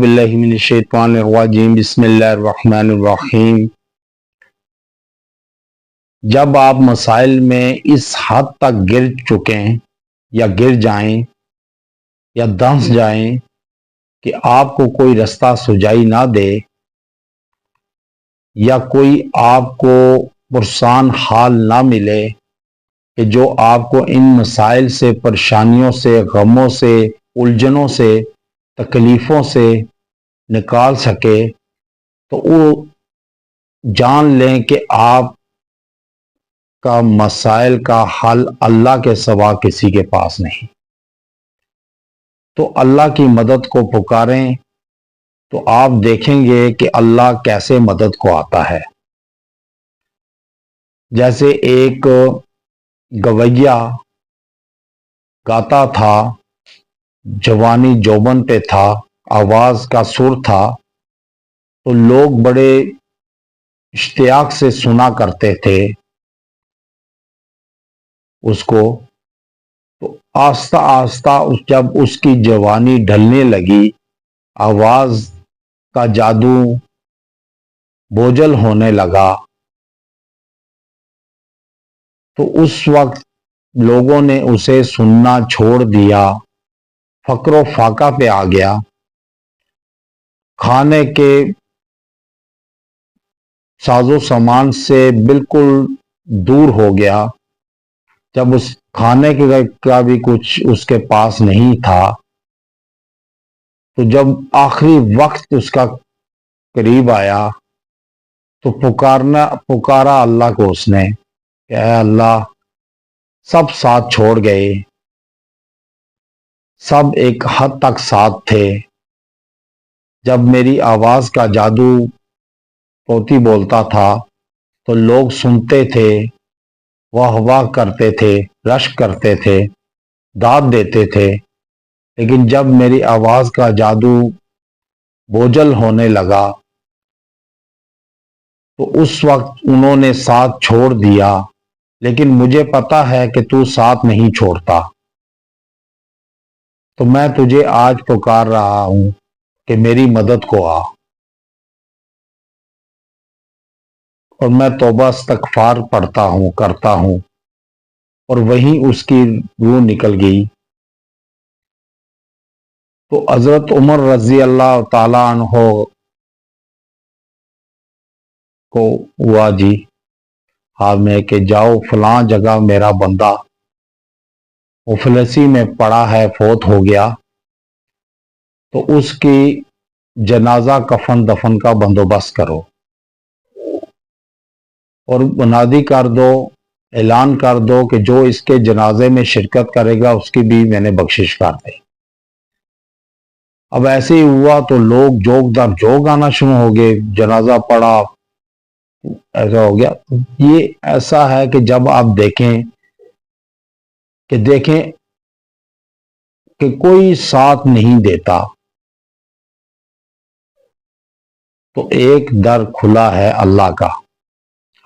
बिल्लाहि मिनश्शैतानिर्रजीम बिस्मिल्लाहिर्रहमानिर्रहीम। जब आप मसाइल में इस हद तक गिर चुकें या गिर जाएं या धंस जाएं कि आपको कोई रास्ता सुझाई ना दे या कोई आपको पुरसान हाल ना मिले कि जो आपको इन मसाइल से, परेशानियों से, गमों से, उलझनों से, तकलीफ़ों से निकाल सके, तो वो जान लें कि आप का मसाइल का हल अल्लाह के सिवा किसी के पास नहीं। तो अल्लाह की मदद को पुकारें तो आप देखेंगे कि अल्लाह कैसे मदद को आता है। जैसे एक गवैया गाता था, जवानी जोबन पे था, आवाज का सुर था, तो लोग बड़े इश्तियाक से सुना करते थे उसको। तो आस्ता आस्ता जब उसकी जवानी ढलने लगी, आवाज का जादू बोझल होने लगा, तो उस वक्त लोगों ने उसे सुनना छोड़ दिया, फक्र फाका पे आ गया, खाने के साजो सामान से बिल्कुल दूर हो गया। जब उस खाने का भी कुछ उसके पास नहीं था, तो जब आखिरी वक्त उसका करीब आया तो पुकारा अल्लाह को उसने कि ऐ अल्लाह, सब साथ छोड़ गए, सब एक हद तक साथ थे। जब मेरी आवाज का जादू पोती बोलता था तो लोग सुनते थे, वाह वाह करते थे, रश करते थे, दाद देते थे। लेकिन जब मेरी आवाज का जादू बोझल होने लगा तो उस वक्त उन्होंने साथ छोड़ दिया। लेकिन मुझे पता है कि तू साथ नहीं छोड़ता, तो मैं तुझे आज पुकार रहा हूं कि मेरी मदद को आ। और मैं तौबा इस्तगफार पढ़ता हूं, करता हूं, और वहीं उसकी रूह निकल गई। तो हजरत उमर रजी अल्लाह ताला अन्हो को हुआ जी हाल में कि जाओ फलां जगह मेरा बंदा मुफलसी में पड़ा है, फोत हो गया, तो उसकी जनाजा कफन दफन का बंदोबस्त करो और मुनादी कर दो, ऐलान कर दो कि जो इसके जनाजे में शिरकत करेगा उसकी भी मैंने बख्शिश कर दी। अब ऐसे ही हुआ तो लोग जोग दर जोग आना शुरू हो गए, जनाजा पड़ा, ऐसा हो गया। ये ऐसा है कि जब आप देखें कि कोई साथ नहीं देता, तो एक दर खुला है अल्लाह का।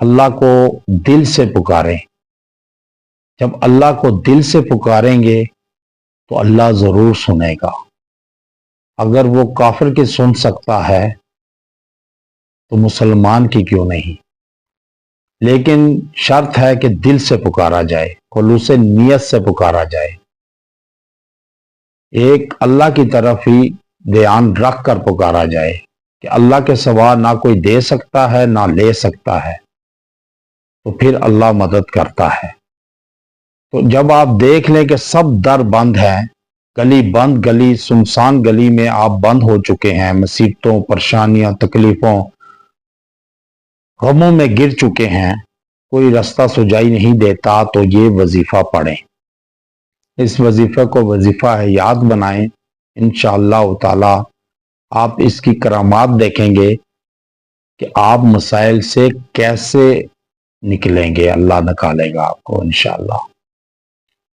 अल्लाह को दिल से पुकारें। जब अल्लाह को दिल से पुकारेंगे तो अल्लाह जरूर सुनेगा। अगर वो काफिर की सुन सकता है तो मुसलमान की क्यों नहीं। लेकिन शर्त है कि दिल से पुकारा जाए, खुलूस नियत से पुकारा जाए, एक अल्लाह की तरफ ही ध्यान रख कर पुकारा जाए कि अल्लाह के सिवा ना कोई दे सकता है ना ले सकता है, तो फिर अल्लाह मदद करता है। तो जब आप देख लें कि सब दर बंद है, गली बंद, गली सुनसान गली में आप बंद हो चुके हैं, मुसीबतों, परेशानियां, तकलीफों, गमों में गिर चुके हैं, कोई रास्ता सुझाई नहीं देता, तो ये वजीफा पढ़ें। इस वजीफे को वजीफा याद बनाएं। इंशाअल्लाह ताला आप इसकी करामात देखेंगे कि आप मसाइल से कैसे निकलेंगे, अल्लाह निकालेगा आपको इंशाअल्लाह।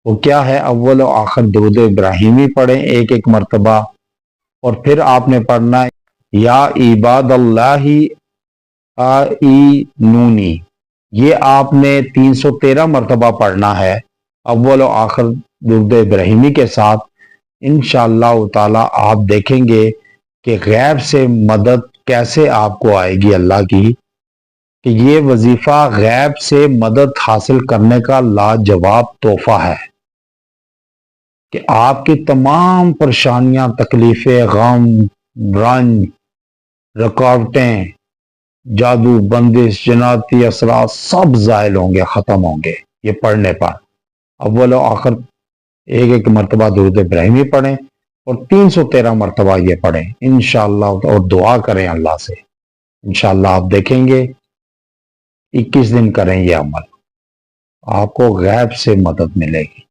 वो क्या है, अव्वल और आखिर दुरूद इब्राहिमी पढ़ें एक एक मरतबा, और फिर आपने पढ़ना या इबादल्लाही आईनूनी, ये आपने 313 मरतबा पढ़ना है अव्वल और आखिर दुरूद इब्राहिमी के साथ। इंशाअल्लाह ताला आप देखेंगे کہ غیب سے مدد کیسے آپ کو آئے گی اللہ کی، کہ یہ وظیفہ غیب سے مدد حاصل کرنے کا لاجواب تحفہ ہے کہ آپ کی تمام پریشانیاں، تکلیفیں، غم، رنج، رکاوٹیں، جادو، بندش، جناتی اثرات سب زائل ہوں گے، ختم ہوں گے یہ پڑھنے پر۔ اول و آخر ایک ایک مرتبہ درود ابراہیمی پڑھیں اور 313 مرتبہ یہ پڑھیں انشاءاللہ، اور دعا کریں اللہ سے۔ انشاءاللہ آپ دیکھیں گے 21 دن کریں یہ عمل، آپ کو غیب سے مدد ملے گی۔